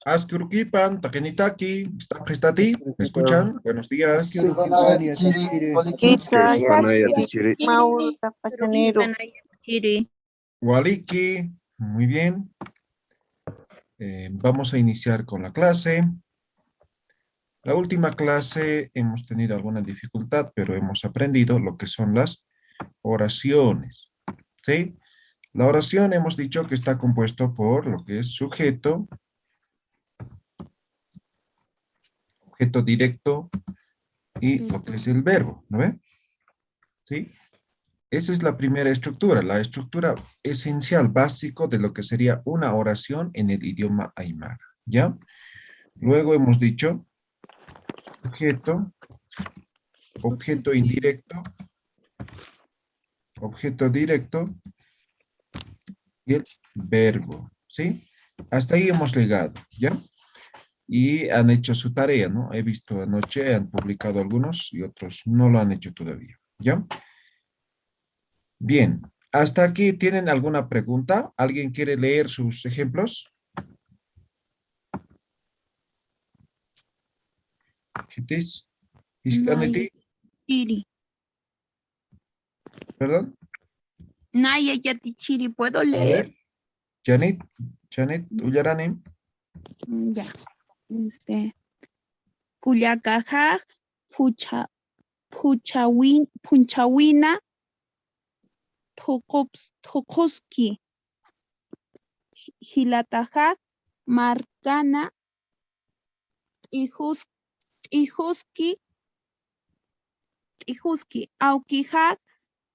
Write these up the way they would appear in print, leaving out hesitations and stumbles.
Askurukipan, Takenitaki, Stati, ¿me escuchan? Buenos días. Kisa Panaya Yachiri Tichiri. Mauro Tapachanero. Waliki, muy bien. Vamos a iniciar con la clase. La última clase hemos tenido alguna dificultad, pero hemos aprendido lo que son las oraciones. ¿Sí? La oración hemos dicho que está compuesto por lo que es sujeto, objeto directo y lo que es el verbo, ¿no ve? ¿Sí? Esa es la primera estructura, la estructura esencial, básico de lo que sería una oración en el idioma aymara, ¿ya? Luego hemos dicho sujeto, objeto indirecto, objeto directo y el verbo, ¿sí? Hasta ahí hemos llegado, ¿ya? Y han hecho su tarea, ¿no? He visto anoche, han publicado algunos y otros no lo han hecho todavía, ¿ya? Bien, ¿hasta aquí tienen alguna pregunta? ¿Alguien quiere leer sus ejemplos? ¿Gitis? Naya ¿Histaneti? Chiri. ¿Perdón? Naya Yatichiri, ¿puedo A leer? ver, Janet, Ullaranim. Ya. Culiacajá, Punchawina, Tukuski, Gilatajá, Marcana, Ijuski, Aukijá,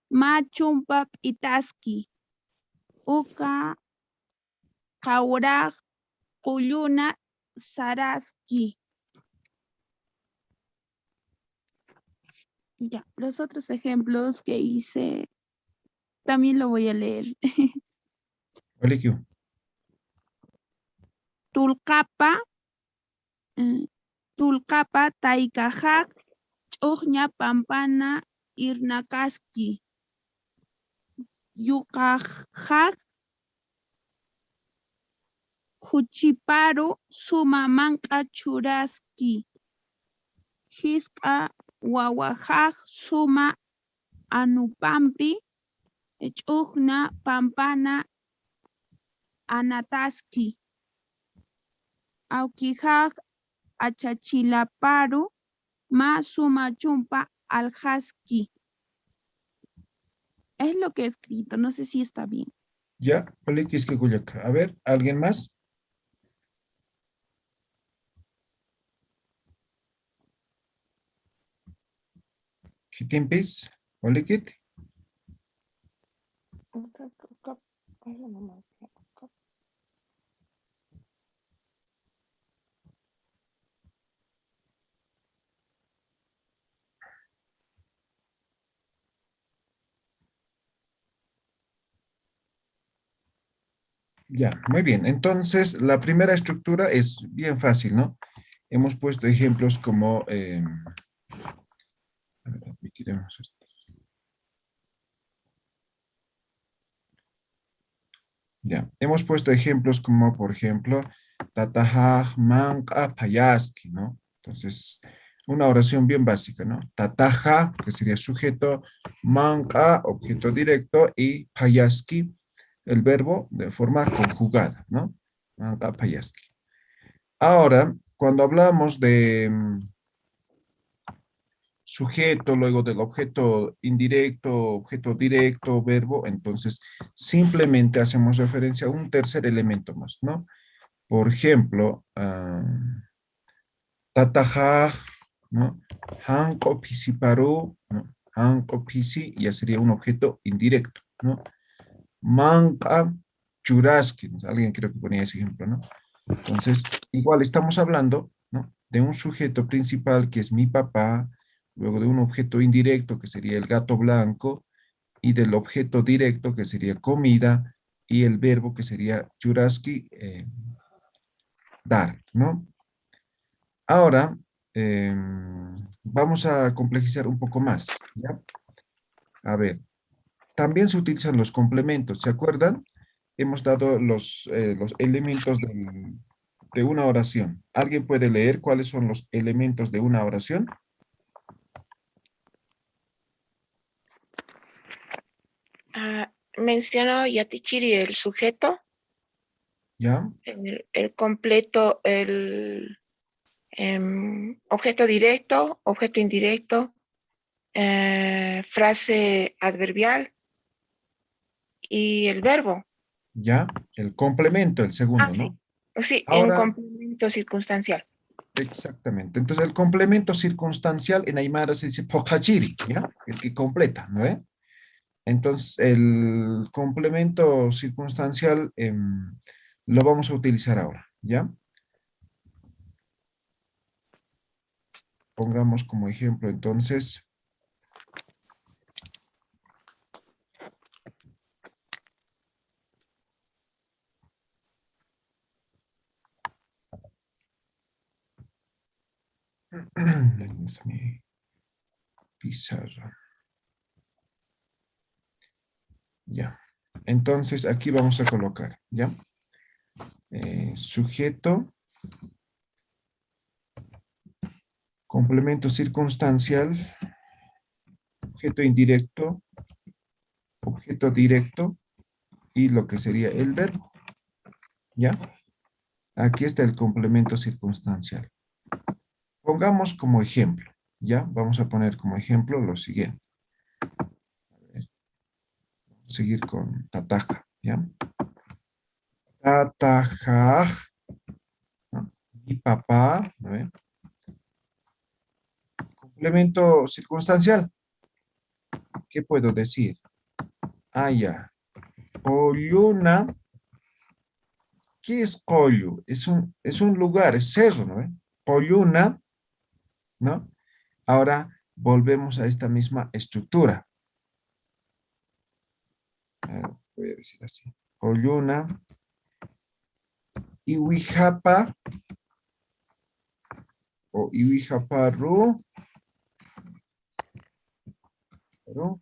Machumpap Itaski, Uka, Kauraj, Kuyuna, Saraski. Ya, los otros ejemplos que hice también lo voy a leer. Olikio. Tulcapa, Taikajak, Chujña Pampana, Irnakaski, Yukajak, Juchiparu, Sumamanka Churaski, Hiska, Wawajak, Suma Anupampi, Chujna Pampana, Anataski, Aukijak, Achachilaparu, Ma Suma Chumpa Aljaski. Es lo que he escrito, no sé si está bien. Ya, Olikis que Culiaca. A ver, ¿alguien más? Gitimpis, Olikit. Ya, muy bien. Entonces, la primera estructura es bien fácil, ¿no? Hemos puesto ejemplos como... a ver, repetiremos esto. Ya, hemos puesto ejemplos como, por ejemplo, Tatajaj manca payaski, ¿no? Entonces, una oración bien básica, ¿no? Tataja, que sería sujeto, manca, objeto directo, y payaski, el verbo de forma conjugada, ¿no? Manca payaski. Ahora, cuando hablamos de sujeto, luego del objeto indirecto, objeto directo, verbo, entonces simplemente hacemos referencia a un tercer elemento más, ¿no? Por ejemplo, tatajaj, ¿no? Hanko pisiparu, ¿no? Hanko pisi ya sería un objeto indirecto, ¿no? Manka churaski, ¿no? Alguien creo que ponía ese ejemplo, ¿no? Entonces, igual estamos hablando, ¿no? De un sujeto principal que es mi papá, luego de un objeto indirecto que sería el gato blanco, y del objeto directo que sería comida, y el verbo que sería churaski, dar, ¿no? Ahora, vamos a complejizar un poco más, ¿ya? A ver, también se utilizan los complementos, ¿se acuerdan? Hemos dado los elementos de una oración. ¿Alguien puede leer cuáles son los elementos de una oración? Menciono Yatichiri, el sujeto, ¿Ya? el completo, objeto directo, objeto indirecto, frase adverbial y el verbo. ¿Ya? El complemento, el segundo, Sí. ¿no? Sí, en Ahora, complemento circunstancial. exactamente. Entonces, el complemento circunstancial en Aymara se dice pokachiri, ¿ya? El que completa, ¿no ve? Entonces, el complemento circunstancial lo vamos a utilizar ahora, ¿ya? Pongamos como ejemplo, entonces, mi pizarra. Ya. Entonces, aquí vamos a colocar, ¿ya? Sujeto, complemento circunstancial, objeto indirecto, objeto directo y lo que sería el verbo, ¿ya? Aquí está el complemento circunstancial. Pongamos como ejemplo, ¿ya? Vamos a poner como ejemplo lo siguiente. Seguir con tataja, ¿ya? Tatajaj, ¿no? Mi papá, ¿no? Complemento circunstancial. ¿Qué puedo decir? Ah, ya. Colluna. ¿Qué es Collu? Es un lugar, es cerro, ¿no? Colluna, ¿no? Ahora volvemos a esta misma estructura. Voy a decir así. Colluna. Iwihapa o Iwihaparu. Pero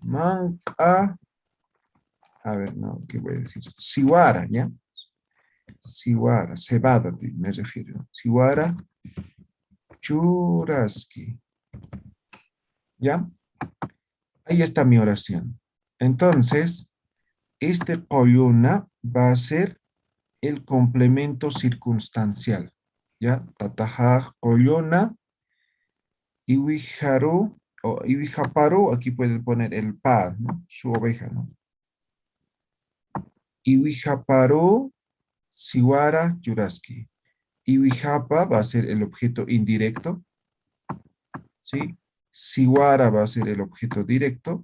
Manca. A ver, no, ¿qué voy a decir? Siwara, ¿ya? Siwara, cebada, me refiero. ¿No? Siwara, churaski. ¿Ya? Ahí está mi oración. Entonces, este columna va a ser el complemento circunstancial. ¿Ya? Tatajaj, columna, iwiharu o iwihaparu, aquí pueden poner el pa, ¿no? Su oveja, ¿no? Iwihaparu, siwara, churaski. Iwihapa va a ser el objeto indirecto, ¿sí? Siwara va a ser el objeto directo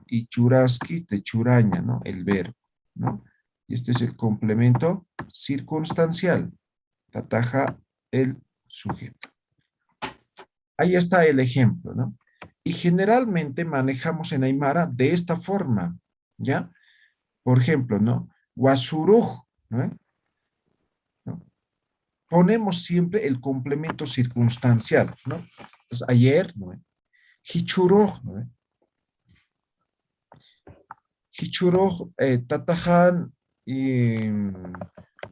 y churaski de churaña, ¿no? El verbo, ¿no? Y este es el complemento circunstancial. Tataja el sujeto. Ahí está el ejemplo, ¿no? Y generalmente manejamos en Aymara de esta forma, ¿ya? Por ejemplo, ¿no? Wasuruj, ¿no? ¿No? Ponemos siempre el complemento circunstancial, ¿no? Entonces, ayer, ¿no? Hichuruj, ¿no? Hichuruj, tatajan y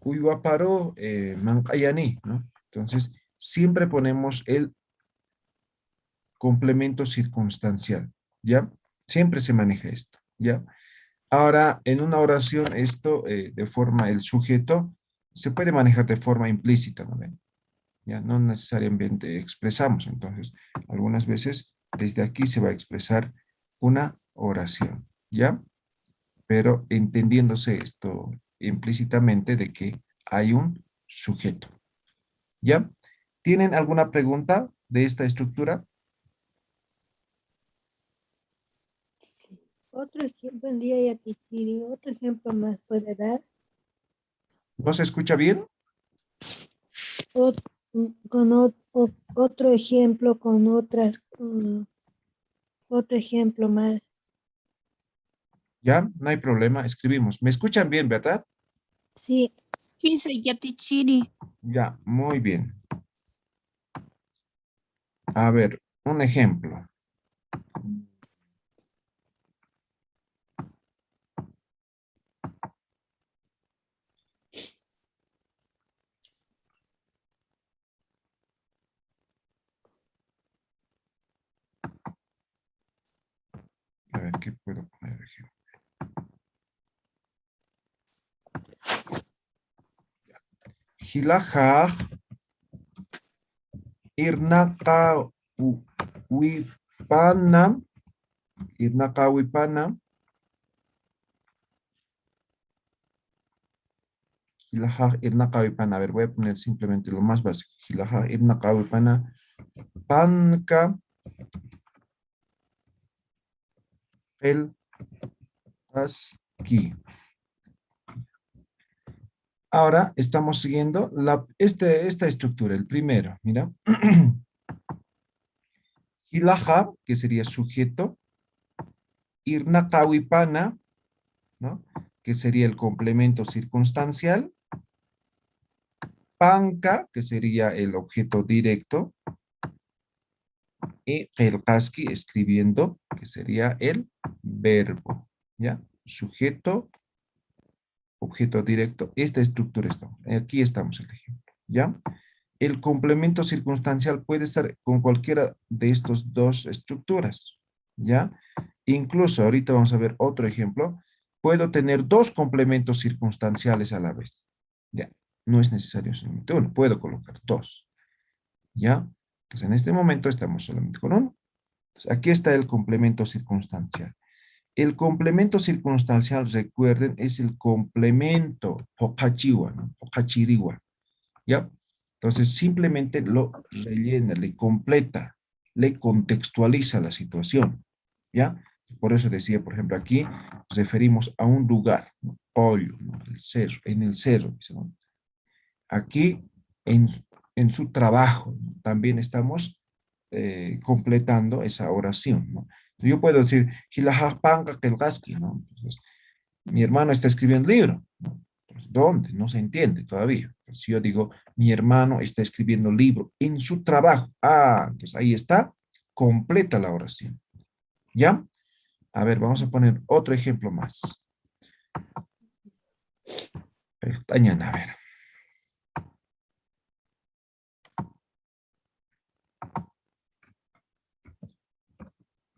Uyguaparo, Mancayani, ¿no? Entonces, siempre ponemos el complemento circunstancial, ¿ya? Siempre se maneja esto, ¿ya? Ahora, en una oración, esto de forma, el sujeto, se puede manejar de forma implícita, ¿no ven? Ya no necesariamente expresamos, entonces, algunas veces desde aquí se va a expresar una oración, ¿ya? Pero entendiéndose esto implícitamente de que hay un sujeto, ¿ya? ¿Tienen alguna pregunta de esta estructura? Sí. Otro ejemplo, buen día, Yatichiri. Otro ejemplo más puede dar. ¿No se escucha bien? Ot- Otro ejemplo con otro ejemplo más. Ya, no hay problema, escribimos. ¿Me escuchan bien, verdad? Sí, Dice Yatichiri. Ya, muy bien. A ver, un ejemplo. ¿Qué puedo poner aquí? Hilajaj irnaqa wipana. Irnaqa wipana. Hilajaj irnaqa wipana. A ver, voy a poner simplemente lo más básico. Hilajaj irnaqa wipana. Panka. El Aski. Ahora estamos siguiendo esta estructura, el primero, mira. Hilaja, que sería sujeto. Irnaqawipana, ¿no? Que sería el complemento circunstancial. Panka, que sería el objeto directo. Y Qelqaski, escribiendo, que sería el verbo, ¿ya? Sujeto, objeto directo. Esta estructura está. Aquí estamos el ejemplo, ¿ya? El complemento circunstancial puede estar con cualquiera de estas dos estructuras, ¿ya? Incluso ahorita vamos a ver otro ejemplo. Puedo tener dos complementos circunstanciales a la vez, ¿ya? No es necesario solamente uno, puedo colocar dos, ¿ya? Entonces en este momento estamos solamente con uno. Entonces, aquí está el complemento circunstancial. El complemento circunstancial, recuerden, es el complemento pokachiwa, ¿no? Pokachiriwa, ¿ya? Entonces simplemente lo rellena, le completa, le contextualiza la situación, ¿ya? Por eso decía, por ejemplo, aquí referimos a un lugar, ¿no? Pollo, ¿no? El cerro, en el cerro, dice, ¿no? Aquí en, en su trabajo, ¿no? También estamos completando esa oración, ¿no? Yo puedo decir, "Hilajapanga kelgaski", ¿no? Entonces, mi hermano está escribiendo un libro, ¿no? Entonces, ¿dónde? No se entiende todavía. Si yo digo, mi hermano está escribiendo un libro en su trabajo, ah, entonces ahí está, completa la oración, ¿ya? A ver, vamos a poner otro ejemplo más. Pestaña, a ver.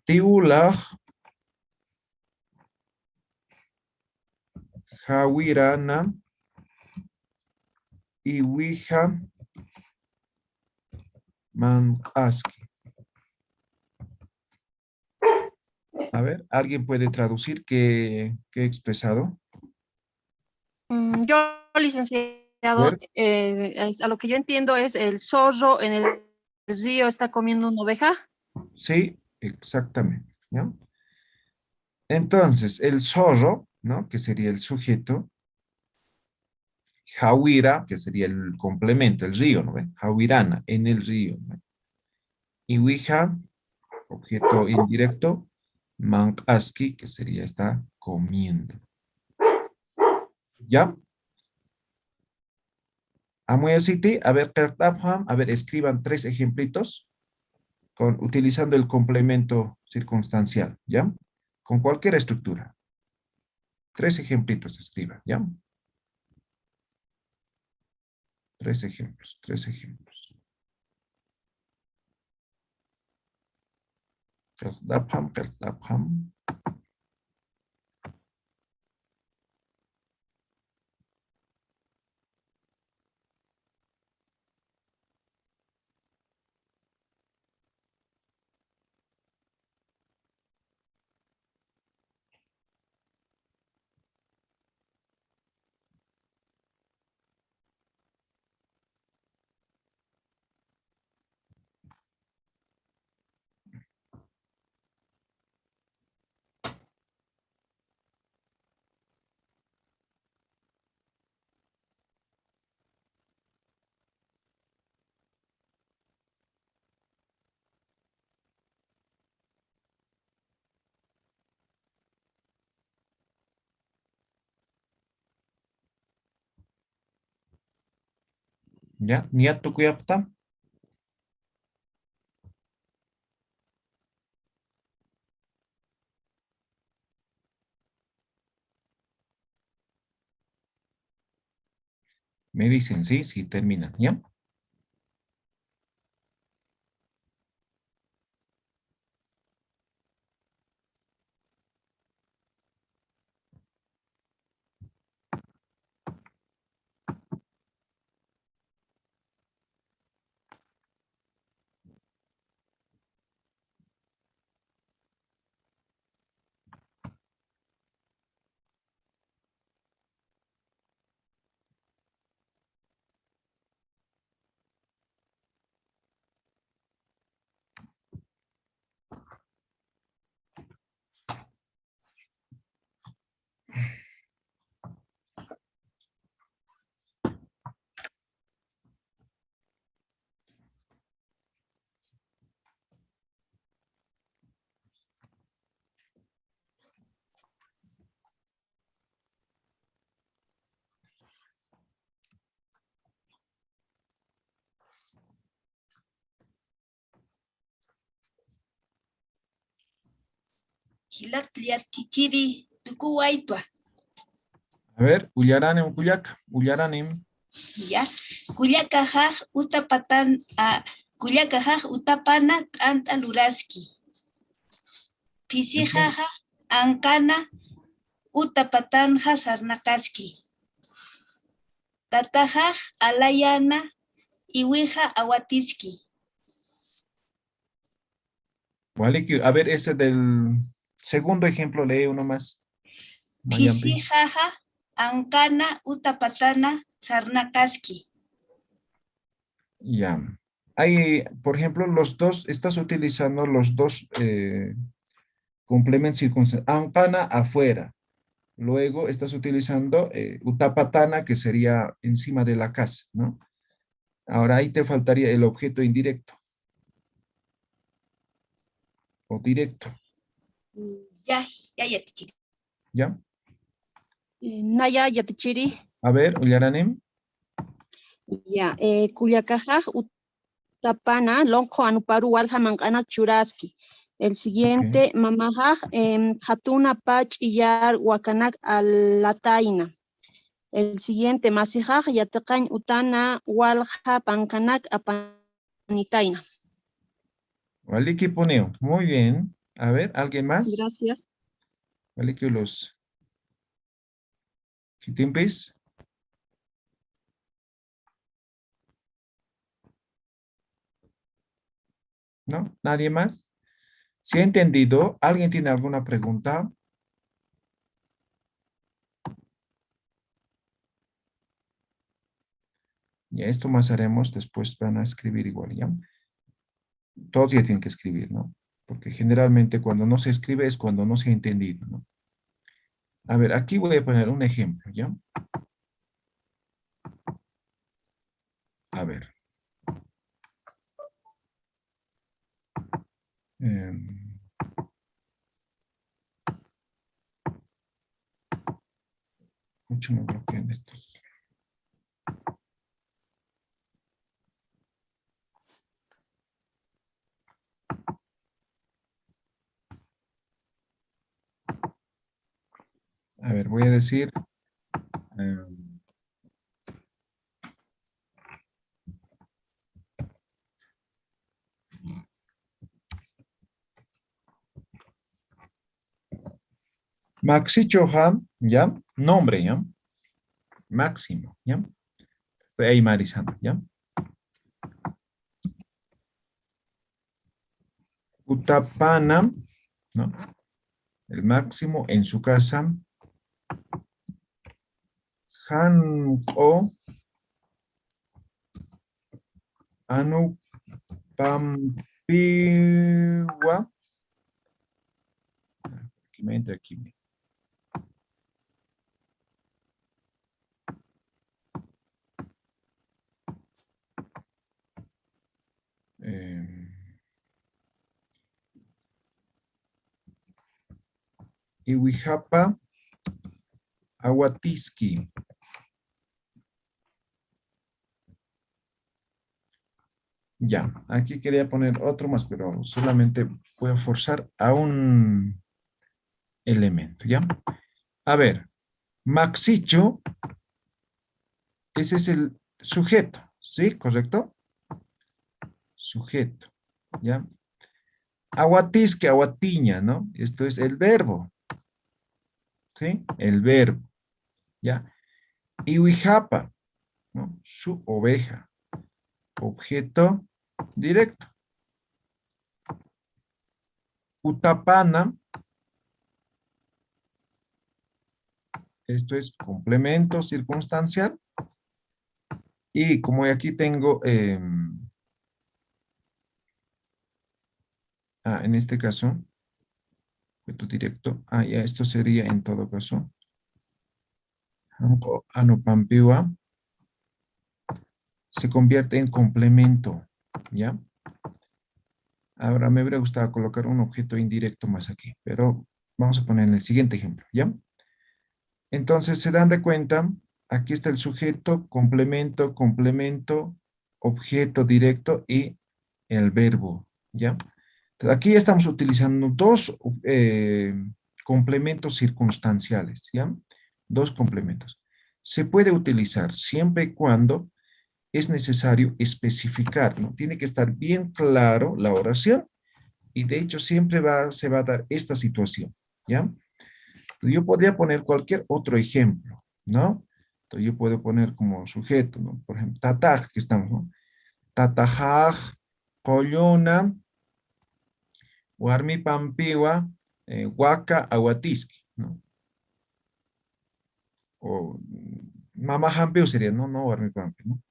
Tiulaj Hawirana Iwija Manqaski. A ver, ¿alguien puede traducir qué he expresado? Yo, A licenciado, ver, a lo que yo entiendo es el zorro en el río está comiendo una oveja. sí, exactamente, ¿ya? Entonces, el zorro, ¿no? Que sería el sujeto. Hawira, que sería el complemento, el río, ¿no ve? Hawirana, en el río, ¿no? Y Wija, objeto indirecto. Manqaski, que sería está comiendo. ¿Ya? Amuyasiti, a ver, a ver, escriban 3 ejemplitos utilizando el complemento circunstancial, ¿ya? Con cualquier estructura. 3 ejemplitos escriban, ¿ya? 3 ejemplos, 3 ejemplos. Kertapam. ¿Ya? ¿Niat tukuyapta? Me dicen sí, sí terminan, ¿ya? Chichiri, tukuwaitua. A ver, Ullaranim, Cuyac, Ullaranim. Ya. Kuyakajaj utapana anta luraski. Pisijaja ankana utapatanja sarnakaski. Tatajaj alayana iwija awatiski. Wale, a ver, ese del segundo ejemplo, lee uno más. Mayampi. Pisijaja ankana utapatana sarnakaski. Ya. Hay, por ejemplo, los dos, estás utilizando los dos complementos circunstanciales. Ampana afuera. Luego estás utilizando utapatana, que sería encima de la casa, ¿no? Ahora ahí te faltaría el objeto indirecto. O directo. Ya, tichiri. ¿Ya? Naya yatichiri. A ver, Ullaranim. Ya, Culiacajaj utapana lonjo anuparu walja mancana churaski. El siguiente, mamajaj, hatuna pach iyar wakanak alataina. El siguiente, masijaj yatakañ utana walja pankanak apanitaina. Vale, que poneo. Muy bien. A ver, ¿alguien más? Gracias. Vale, que los... ¿Qué tiempos? ¿No? ¿Nadie más? ¿Sí ha entendido? ¿Alguien tiene alguna pregunta? Ya esto más haremos, después van a escribir igual, ¿ya? Todos ya tienen que escribir, ¿no? Porque generalmente cuando no se escribe es cuando no se ha entendido, ¿no? A ver, aquí voy a poner un ejemplo, ¿ya? A ver. Mucho me bloquean estos. A ver, voy a decir... Maxi Chohan, ¿ya? Nombre, ¿ya? Máximo, ¿ya? Estoy ahí marizando, ¿ya? Utapana, ¿no? El máximo en su casa. Hanko Anu Pampiwa. Aquí me entra aquí. Iwihapa Awatiski. Ya, aquí quería poner otro más, pero solamente voy a forzar a un elemento, ¿ya? A ver, Maxicho, ese es el sujeto, ¿sí? ¿Correcto? Sujeto, ¿ya? Aguatisque, aguatiña, ¿no? Esto es el verbo, ¿sí? El verbo, ¿ya? Iwihapa, ¿no? Su oveja, objeto directo. Utapana, esto es complemento circunstancial. Y como aquí tengo, en este caso, objeto directo, ya esto sería en todo caso, Anopampiwa, se convierte en complemento, ¿ya? Ahora me hubiera gustado colocar un objeto indirecto más aquí, pero vamos a poner el siguiente ejemplo, ¿ya? Entonces, se dan de cuenta, aquí está el sujeto, complemento, complemento, objeto directo y el verbo, ¿ya? Entonces, aquí estamos utilizando dos complementos circunstanciales, ¿ya? Dos complementos. Se puede utilizar siempre y cuando es necesario especificar, ¿no? Tiene que estar bien claro la oración y de hecho siempre se va a dar esta situación, ¿ya? Yo podría poner cualquier otro ejemplo, ¿no? Entonces yo puedo poner como sujeto, ¿no? Por ejemplo, tataj, que estamos, ¿no? Tatajaj, collona, warmi pampiwa, huaca aguatisqui, ¿no? O mama jampiu sería, no, no, warmi pampi, ¿no?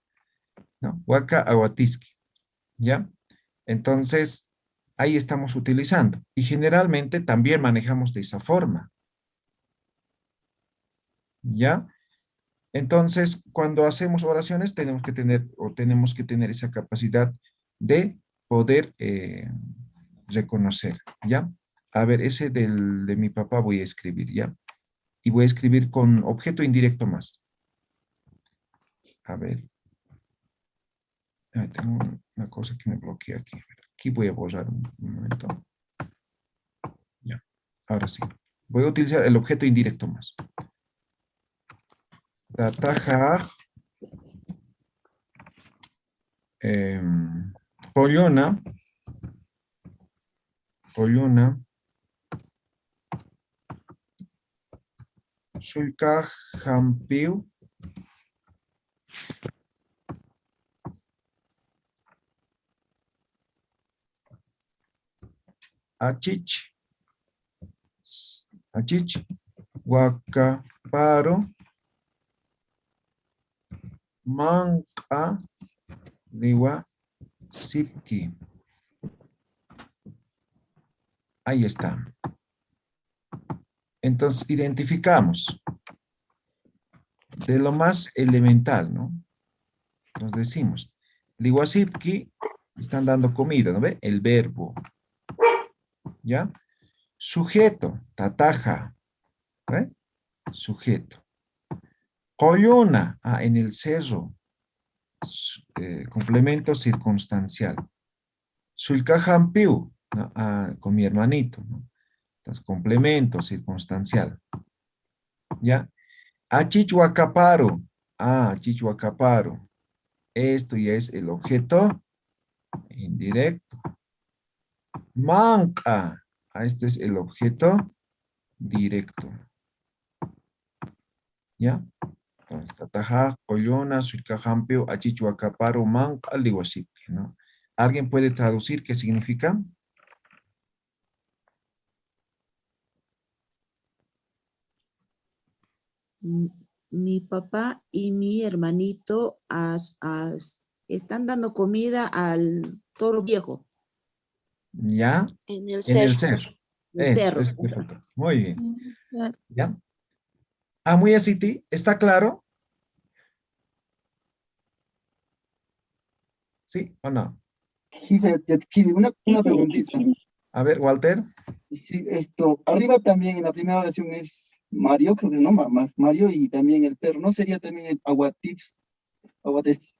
No, huaca aguatisqui, ¿ya? Entonces, ahí estamos utilizando. Y generalmente también manejamos de esa forma, ¿ya? Entonces, cuando hacemos oraciones tenemos que tener esa capacidad de poder reconocer, ¿ya? A ver, ese de mi papá voy a escribir, ¿ya? Y voy a escribir con objeto indirecto más. A ver. Ay, tengo una cosa que me bloquea aquí. Aquí voy a borrar un momento. Ya, ahora sí. Voy a utilizar el objeto indirecto más. Tatajaj. Collona. Collona. Sulca jampiu. Achich. Achich. Huacaparo. Manca. Liwa. Sipki. Ahí está. Entonces, identificamos de lo más elemental, ¿no? Nos decimos, Liwasipki, están dando comida, ¿no ve? El verbo, ¿ya? Sujeto, tataja, ¿ve? Sujeto. Collona, en el cerro, complemento circunstancial. Sulcajampiu, ¿no? Con mi hermanito, ¿no? Entonces, complemento circunstancial. ¿Ya? Achichuacaparo. Achichuacaparo. Esto ya es el objeto indirecto. Manca. Este es el objeto directo. ¿Ya? Entonces, tataja, collona, suicajampio, achichuacaparo, manca, liwasipki, ¿no? ¿Alguien puede traducir qué significa? Mi papá y mi hermanito están dando comida al toro viejo ¿Ya? En el En el cerro. cerro. en el Eso, cerro. es perfecto. Muy bien. Claro. ¿Ya? Muy así, ¿está claro? ¿Sí o no? Sí, Chile, una preguntita. A ver, Walter. Sí, arriba también en la primera oración es Mario, creo que no, Mario y también el perro. ¿No sería también el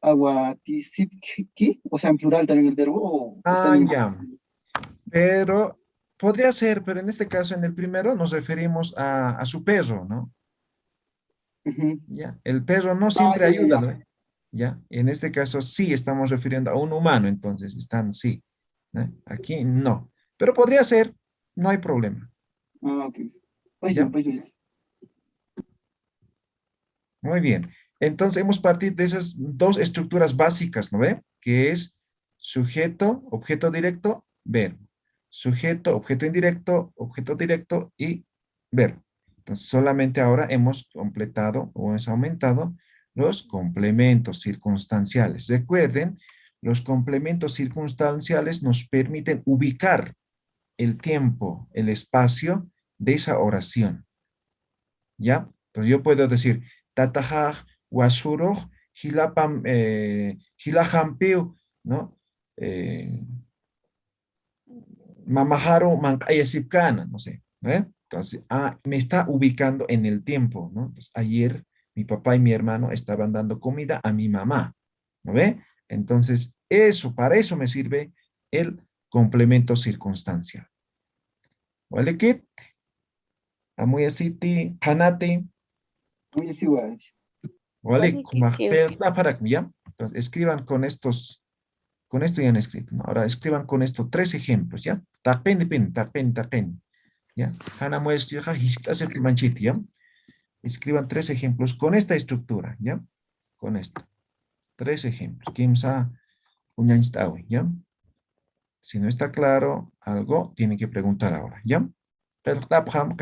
aguatisipki? O sea, en plural también el verbo. ¿O está bien? Ya. Pero podría ser, pero en este caso, en el primero, nos referimos a su perro, ¿no? Ujú. Ya. El perro no siempre Ya, ayuda, ¿no? Ya. En este caso, sí estamos refiriendo a un humano, entonces están sí. ¿No? Aquí no. Pero podría ser, no hay problema. Ok. Pues ¿Ya? bien, pues bien. Muy bien. Entonces hemos partido de esas dos estructuras básicas, ¿no ve? Que es sujeto, objeto directo, verbo. Sujeto, objeto indirecto, objeto directo y verbo. Entonces solamente ahora hemos completado o hemos aumentado los complementos circunstanciales. Recuerden, los complementos circunstanciales nos permiten ubicar el tiempo, el espacio de esa oración. ¿Ya? Entonces yo puedo decir, tatajaj, wasuroj, hilahampiu, ¿no? Mamajaro, mancayasipcana, no sé, ¿eh? Entonces, me está ubicando en el tiempo, ¿no? Entonces, ayer mi papá y mi hermano estaban dando comida a mi mamá, ¿no ve? Entonces, para eso me sirve el complemento circunstancial. ¿Vale? ¿Qué? Amuya siti, hanate, Muy es igual. ¿vale? Vale, que es que- ¿Ya? Entonces, escriban con estos, con esto ya han escrito, ¿no? Ahora escriban con esto 3 ejemplos, ¿ya? Tapen. ¿Ya? Hana muestra, hace manchita, ¿ya? Escriban 3 ejemplos con esta estructura, ¿ya? Con esto. 3 ejemplos. Kimsa, uñanstawi, ¿ya? Si no está claro algo, tiene que preguntar ahora, ¿ya? Pertapham.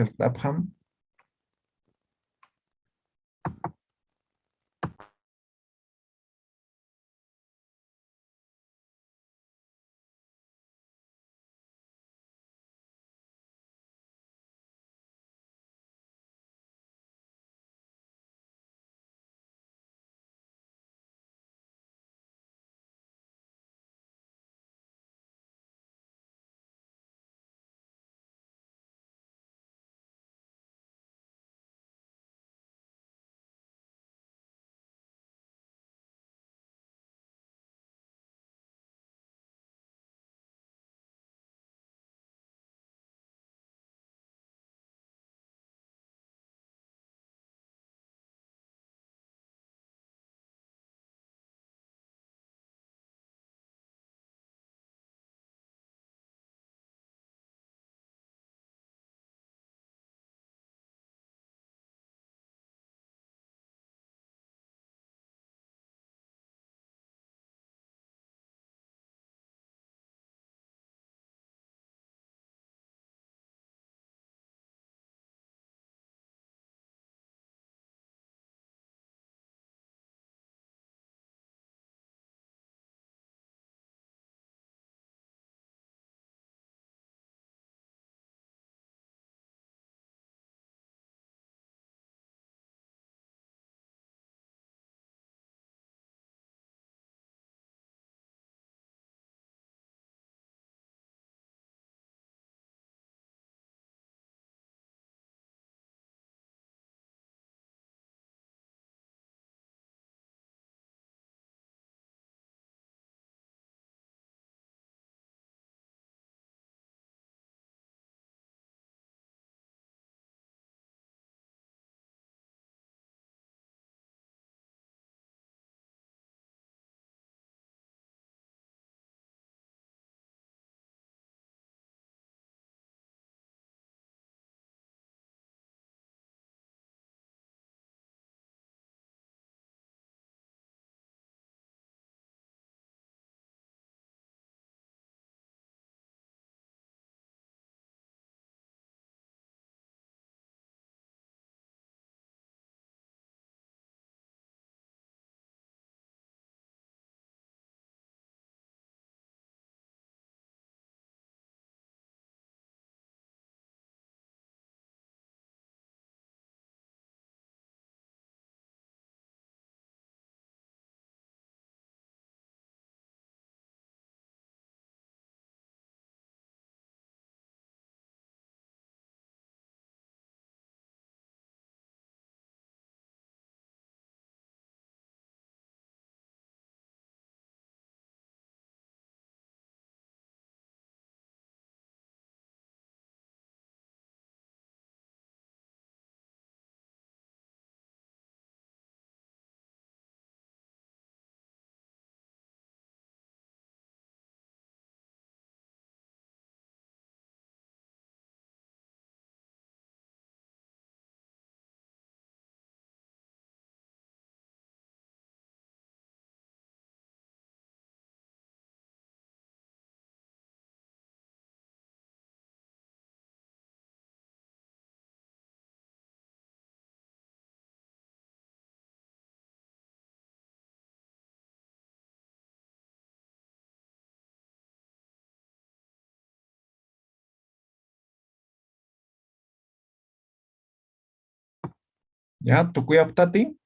¿Ya? ¿Tukuyaptati?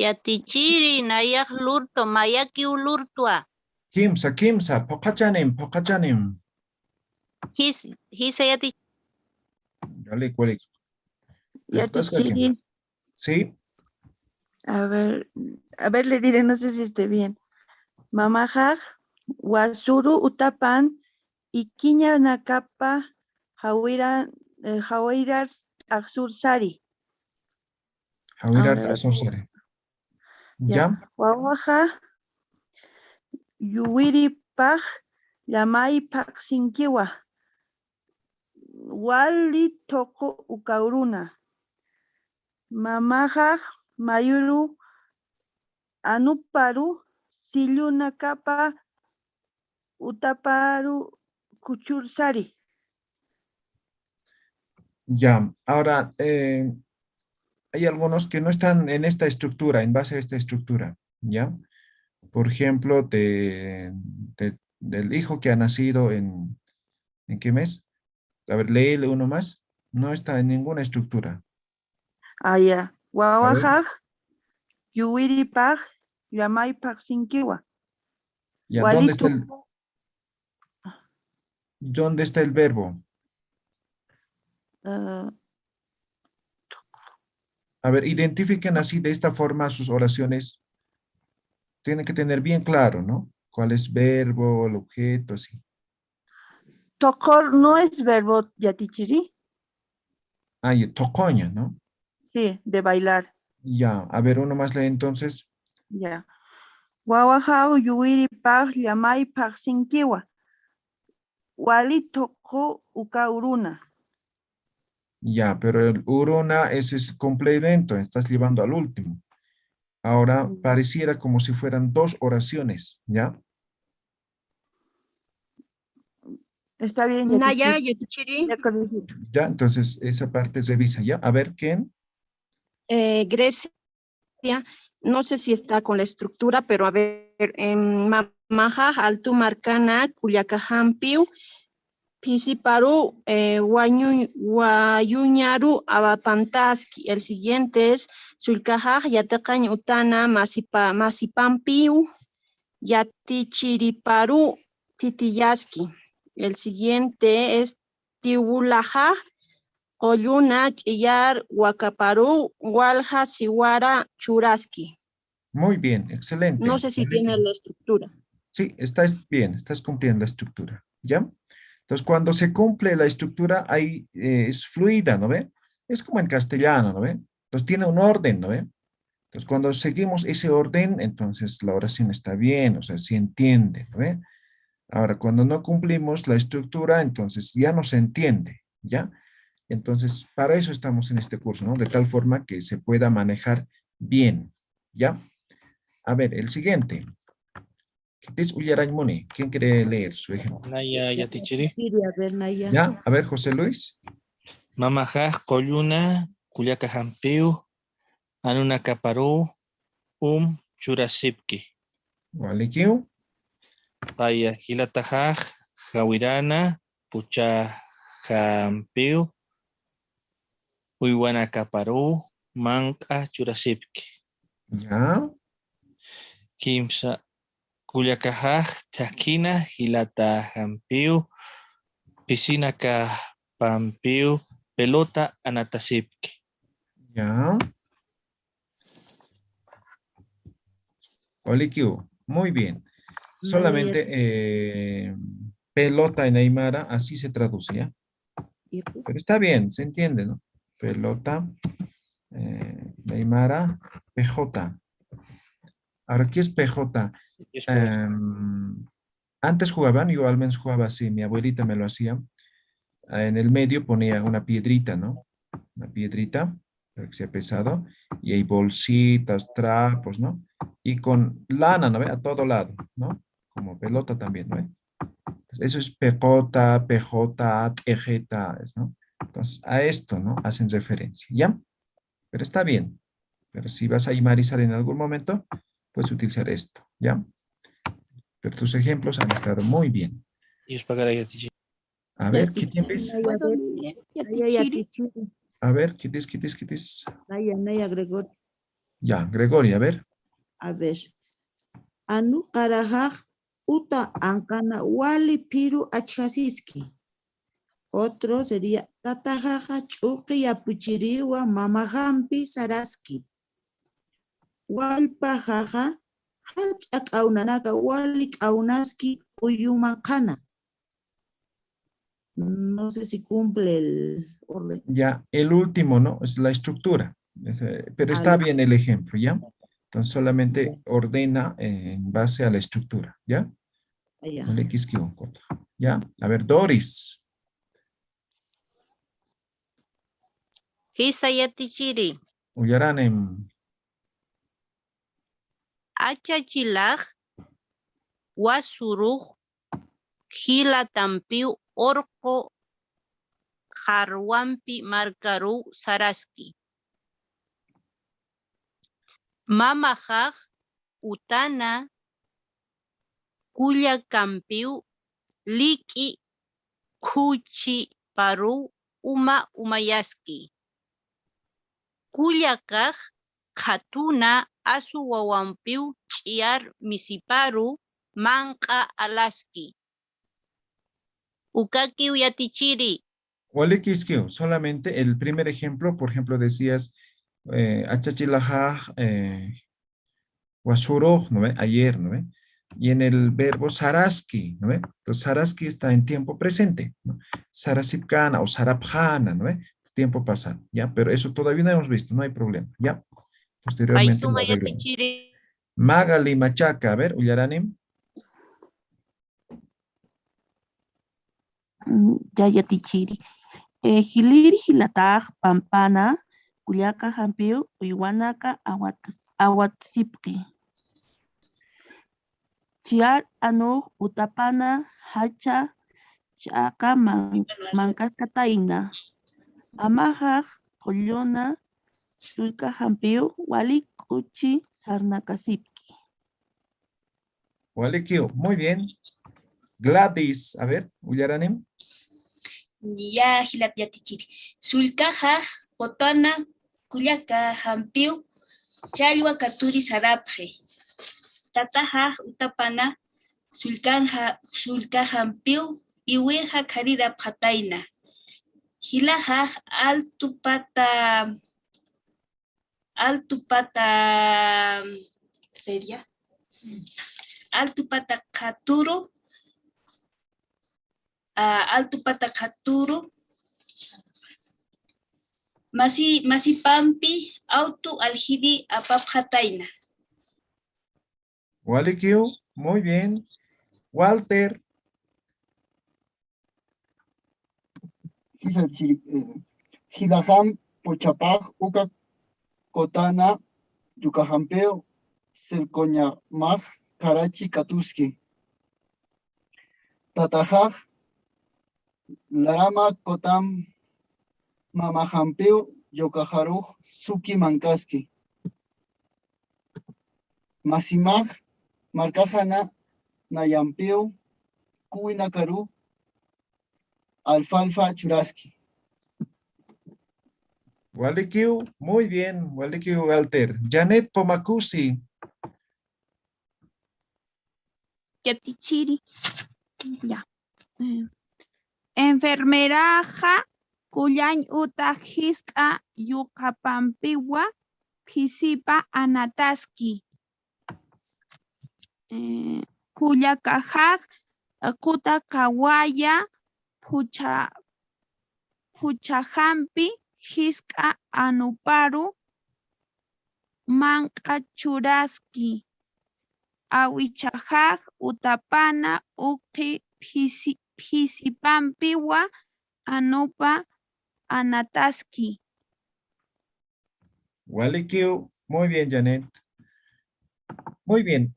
Yatichiri nayak lurto mayaki ulurtua. Kimsa, pokachanim. Hisa yati. Dale, ¿cuál es? Ya te Respuesta, Kim. chiri. Sí, A ver, le diré, no sé si esté bien. Mamajaj, wasuru utapan, ikiña nakapa, hawairas axursari. Javirar Ahora, Tazorsare. ya. ¿Ya? Wawaja, yuwiripaj, llamai sinkiwa. Wali toko ukauruna. Mamajaj, mayuru, anuparu, silluna kapa, utaparu, kuchursari. Ya. Ahora, hay algunos que no están en esta estructura, en base a esta estructura, ¿ya? Por ejemplo, del hijo que ha nacido ¿en qué mes? A ver, léele uno más. No está en ninguna estructura. Ya. A ver, Wawajaj, yuwiripaj, llamaypaj sinkiwa. ya, Walitu, ¿dónde está el verbo? A ver, identifiquen así de esta forma sus oraciones. Tienen que tener bien claro, ¿no? ¿Cuál es verbo, el objeto, así? tokor no es verbo yatichiri, Ah, y tocoña, ¿no? sí, de bailar. Ya, a ver, uno más lee entonces. Ya. Wawajaj, yuwiripaj, llamaypaj sinkiwa. Wali toko ukauruna. Ya, pero el uruna ese es complemento, estás llevando al último. Ahora pareciera como si fueran dos oraciones, ¿ya? Está bien, Naya, yatichiri. Yatichiri. Ya corregí. Ya, entonces esa parte revisa, ¿ya? A ver, ¿quién? Grecia, no sé si está con la estructura, pero a ver, Mamaja, Altu Marcana, Culiacahampiu, Pisiparu, Wayuñaru, Abapantaski. El siguiente es Sulcajaj, Yatacañ Utana, Masipampiu, Yatichiriparu, Titiyaski. El siguiente es Tiwulajaj, Oyuna, Chillar, Huacaparú, Walja, Siwara, Churaski. Muy bien, excelente. No sé si tiene la estructura. Sí, estás bien, estás cumpliendo la estructura, ¿ya? Entonces, cuando se cumple la estructura, ahí es fluida, ¿no ve? Es como en castellano, ¿no ve? Entonces, tiene un orden, ¿no ve? Entonces, cuando seguimos ese orden, entonces la oración está bien, o sea, se entiende, ¿no ve? Ahora, cuando no cumplimos la estructura, entonces ya no se entiende, ¿ya? Entonces, para eso estamos en este curso, ¿no? De tal forma que se pueda manejar bien, ¿ya? A ver, el siguiente. ¿Quién quiere leer su ejemplo? Naya Yatichiri. A ver, Naya. ¿Ya? A ver, José Luis. Mamajaj Koyuna, Culiacahampiu, Anuna Caparú, Churasipki. Walikiu. Paya Hilatajaj, Jawirana, Puchahampiu, Uywana Caparú, Manca Churasipki. Ya. Kimsa Culiacajaj, Chakina, Hilatahampiu, Piscina Pampiu, Pelota Anatasipki. Ya. Walikiu. Muy bien. Solamente pelota en Aymara, así se traduce, ¿ya? Pero está bien, se entiende, ¿no? Pelota, Aymara, PJ. Ahora, ¿qué es PJ? Antes jugaban, yo al menos jugaba así, mi abuelita me lo hacía. En el medio ponía una piedrita, ¿no? Una piedrita, para que sea pesado. Y hay bolsitas, trapos, ¿no? Y con lana, ¿no ve? A todo lado, ¿no? Como pelota también, ¿no ve? Eso es PJ, PJ, EJ, ¿no? Entonces, a esto, ¿no? Hacen referencia, ¿ya? Pero está bien. Pero si vas a imarizar en algún momento, puedes utilizar esto, ¿ya? Pero tus ejemplos han estado muy bien. A ver, ¿qué tienes? ¿Puedo leer? Yatichiri. A ver, ¿qué tienes? Naya agregó. Ya, Gregoria, a ver. A ver. Anu karajaj uta ankana wali piru achasiski. Otro sería tatajaja chuki yapuchiriwa mamajampi saraski. Walpajaja hachak aunanaka walik aunaski uyumankana. No sé si cumple el orden. Ya, el último, ¿no? Es la estructura. Pero está bien el ejemplo, ¿ya? Entonces solamente ordena en base a la estructura, ¿ya? Ya. ¿Ya? A ver, Doris. Hisayatichiri. Uyaranem. Achachilaj wasuruj hilatampiu orko jarwampi markaru saraski. Mamajaj utana kullakampiu liki kuchi paru umayaski. Kullakaj katuna asuwawampiu chiar misiparu manka alaski. Ukaki uyatichiri. Walekiskio, solamente el primer ejemplo, por ejemplo, decías achachilajaj wasuroj, ¿no ve? Ayer, ¿no ve? Y en el verbo saraski, ¿no ve? Entonces saraski está en tiempo presente, ¿no? Sarasipkana o sarapjana, ¿no ve? Tiempo pasado, ¿ya? Pero eso todavía no hemos visto, no hay problema, ¿ya? Posteriormente lo arreglamos. Magali Machaca, a ver, Uyaranim. Yayatichiri. Hilir hilataj pampana, kuyaka hampiu, uywanaka awatsipki. Chiar anu utapana hacha chaka mankaskataina. Amajaj kollona sulka hampiu wali kuchi sarnakasipki. Walikio, muy bien. Gladys, a ver, Uyaranim. Ya hilat yatichiri. Sulcaja, potana, kuyaka, hampiu, chalwa katuri sarapje. Tataja, utapana, sulca hampiu, iweja karira pataina. Hilaja, sería. Altupata katuru. Altupata katuru. Masipampi, auto aljidi apapjataina. Walikio, muy bien. Walter. Hilajam, Pochapaj, Uca, Cotana, Yucajampeo, Selcoña, Maj, Karachi, Katuski. Tatajaj, Larama, Cotam, Mamajampeo, Yocajaruj, Suki, Mankaski. Masimaj, Marcajana, Nayampeo, Kuinakaru, Alfalfa, Churaski. Walikio, muy bien. Walikio, Walter. Janet Pomacusi. Yatichiri. Ya. Enfermeraja kullañ utajiska yuqapampiwa pisipa anataski. Kullakajaj kuta kawaya puchahampi hiska anuparu manka churaski. Awichajaj utapana uqi pisipampiwa anupa anataski. Walikio, muy bien, Janet. Muy bien.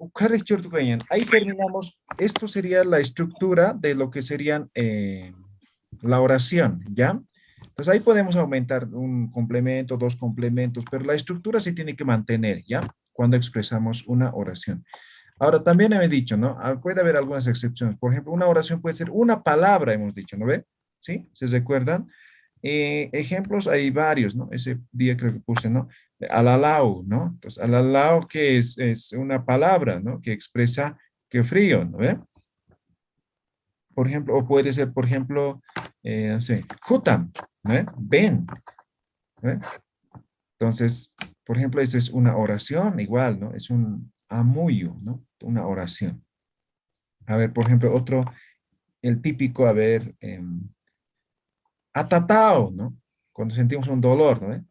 Ahí terminamos. Esto sería la estructura de lo que serían la oración, ¿ya? Entonces ahí podemos aumentar un complemento, dos complementos, pero la estructura se tiene que mantener, ¿ya? Cuando expresamos una oración. Ahora, también he dicho, ¿no? Puede haber algunas excepciones. Por ejemplo, una oración puede ser una palabra, hemos dicho, ¿no ve? ¿Sí? ¿Se recuerdan? Ejemplos hay varios, ¿no? Ese día creo que puse, ¿no? Alalau, ¿no? Entonces, alalau que es una palabra, ¿no? Que expresa que frío, ¿no ve? Por ejemplo, o puede ser, por ejemplo, no sé, Hutam, ¿no ve? Ven, ¿no ve? Entonces, por ejemplo, esa es una oración igual, ¿no? Es un amuyo, ¿no? Una oración. A ver, por ejemplo, otro, el típico, a ver, atatao, ¿no? Cuando sentimos un dolor, ¿no ve?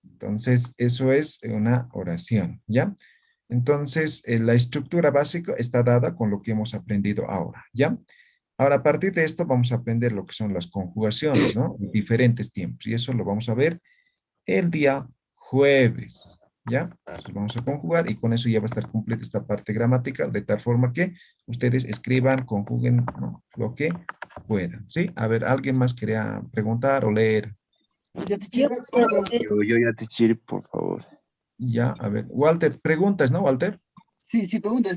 Entonces, eso es una oración, ¿ya? Entonces, la estructura básica está dada con lo que hemos aprendido ahora, ¿ya? Ahora, a partir de esto, vamos a aprender lo que son las conjugaciones, ¿no? En diferentes tiempos. Y eso lo vamos a ver el día jueves, ¿ya? Entonces, vamos a conjugar y con eso ya va a estar completa esta parte gramatical, de tal forma que ustedes escriban, conjuguen, ¿no? Lo que puedan, ¿sí? A ver, ¿alguien más quería preguntar o leer? Yo ya te chiri, por favor. Ya, a ver. Walter, preguntas, ¿no, Walter? Sí, sí, pregunta. A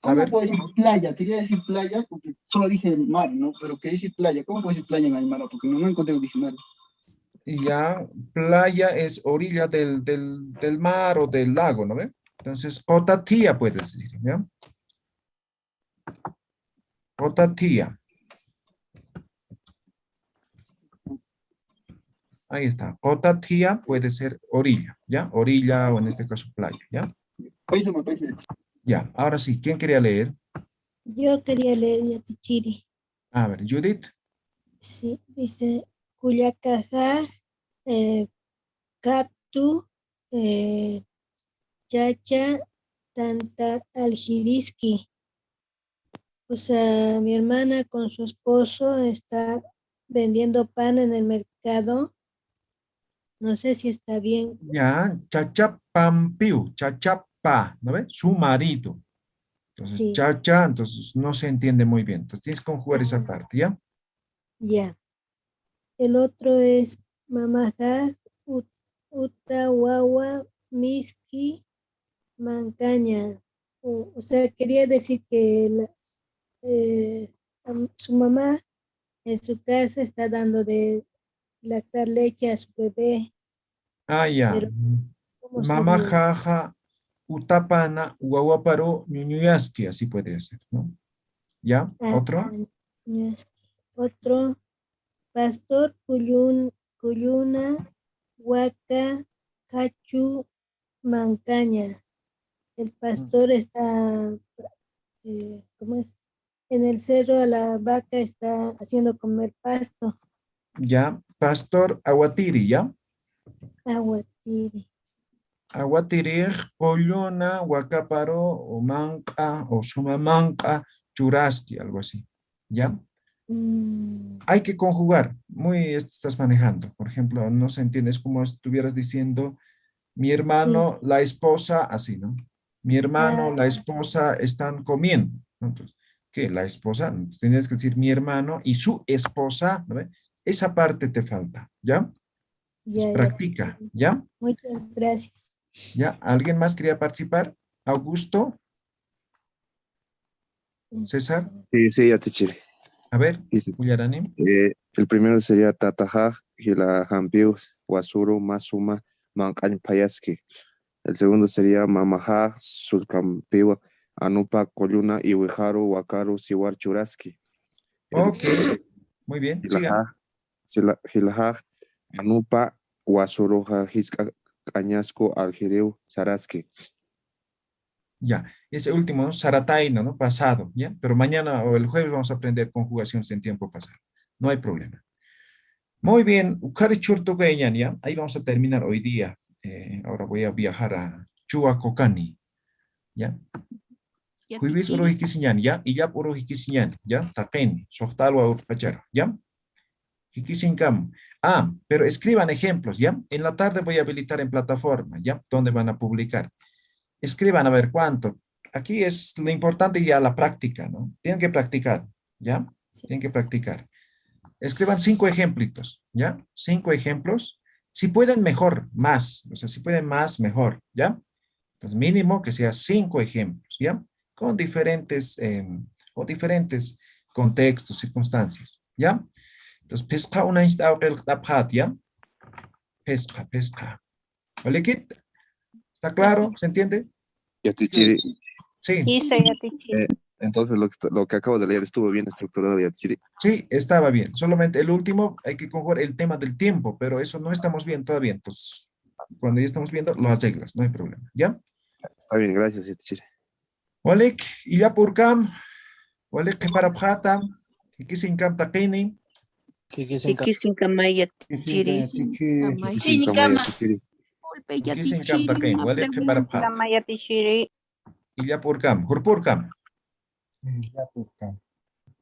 ¿Cómo ver. puedo decir playa? Quería decir playa porque solo dije mar, ¿no? Pero quería decir playa. ¿Cómo puedo decir playa en Aymara? Porque no encontré un diccionario. Ya, playa es orilla del mar o del lago, ¿no ve? Entonces, Cotatía puedes decir, ¿ya? Cotatía. Ahí está. Cotatía puede ser orilla, ¿ya? Orilla o en este caso playa, ¿ya? Ya, ahora sí, ¿quién quería leer? Yo quería leer Yatichiri. A ver, Judith. Sí, dice Culiacajá, Catu, Chacha, Tanta Aljiriski. O sea, mi hermana con su esposo está vendiendo pan en el mercado. No sé si está bien. Ya, Chachapampiu, Chachapa, ¿no ves? Su marido. Entonces, Sí. Chacha, entonces no se entiende muy bien. Entonces, tienes que conjugar esa parte, ¿ya? Ya. El otro es Mamaja, Utahuahua, Miski, Mancaña. O sea, quería decir que su mamá en su casa está dando de lactar leche a su bebé. Ah, ya. Pero, ¿cómo Mama sería? jaja, utapana, uawaparo, ñuñuyaski, así puede ser, ¿no? ¿Ya? ¿Otro? Otro, Pastor Cuyuna, Huaca, Cachu, Mancaña. El pastor está, ¿cómo es? En el cerro a la vaca está haciendo comer pasto. Ya. Pastor Aguatiri, ¿ya? Aguatiri. Aguatiri, Collona, Huacaparo, o Manca, o Sumamanca, Churaski, algo así. ¿Ya? Hay que conjugar. Muy estás manejando. Por ejemplo, no se entiende. Es como si estuvieras diciendo, mi hermano, la esposa, así, ¿no? Mi hermano, la esposa están comiendo, ¿no? Entonces, ¿qué? La esposa, tienes que decir mi hermano y su esposa, ¿no ve? Esa parte te falta, ¿ya? Ya, Practica, ¿ya? Muchas gracias. ¿Ya? ¿Alguien más quería participar? ¿Augusto? ¿César? Sí, sí, ya te chiri. A ver, Dice, Uyarani. el primero sería Tatajaj, Hilahampiu, Wasuru, Masuma, Mancañ Payaski. El segundo sería Mamajaj, Sulcampiu, Anupa, Colluna, Iwijaru, Wakaru, Siwar Churaski. Ok, muy bien, sigan. Hilajaj, Anupa, Wasuruja, Hiska, Cañasco, Aljiriu, Saraski. Ya, ese último, ¿no? Sarataina, ¿no? Pasado, ¿ya? Pero mañana o el jueves vamos a aprender conjugaciones en tiempo pasado. No hay problema. Muy bien, ¿ya? Ahí vamos a terminar hoy día. Ahora voy a viajar a Chuacocani, ¿ya? Jueves oro hikisiñan, ¿ya? Y ya oro hikisiñan, ¿ya? Taken, sohtalwa urpachar, ¿ya? Hikisincam. Ah, pero escriban ejemplos, ¿ya? En la tarde voy a habilitar en plataforma, ¿ya? ¿Dónde van a publicar? Escriban a ver cuánto. Aquí es lo importante ya la práctica, ¿no? Tienen que practicar, ¿ya? Tienen que practicar. Escriban 5 ejemplitos, ¿ya? 5 ejemplos. Si pueden, mejor, más. O sea, si pueden más, mejor, ¿ya? Entonces, mínimo que sea 5 ejemplos, ¿ya? Con diferentes contextos, circunstancias, ¿ya? Entonces, pesca una instancia, ¿ya? Pesca. ¿Vale, Kit? ¿Está claro? ¿Se entiende? Yatichiri. Sí. Entonces lo que acabo de leer estuvo bien estructurado, Yatichiri. Sí, estaba bien. Solamente el último hay que conjugar el tema del tiempo, pero eso no estamos bien todavía. Entonces, cuando ya estamos viendo, lo arreglas, no hay problema. ¿Ya? Está bien, gracias, Yatichiri. Walik, y ya por cam. Walik, que para pjata. Que sin cam taquini. Kikisinkamaya tichiri. Yatichiri. Golpe, Que ya sin cam taquini. Walik, que para pjata. Kamaya tichiri. Y ya por cam. Por cam. Ya por cam.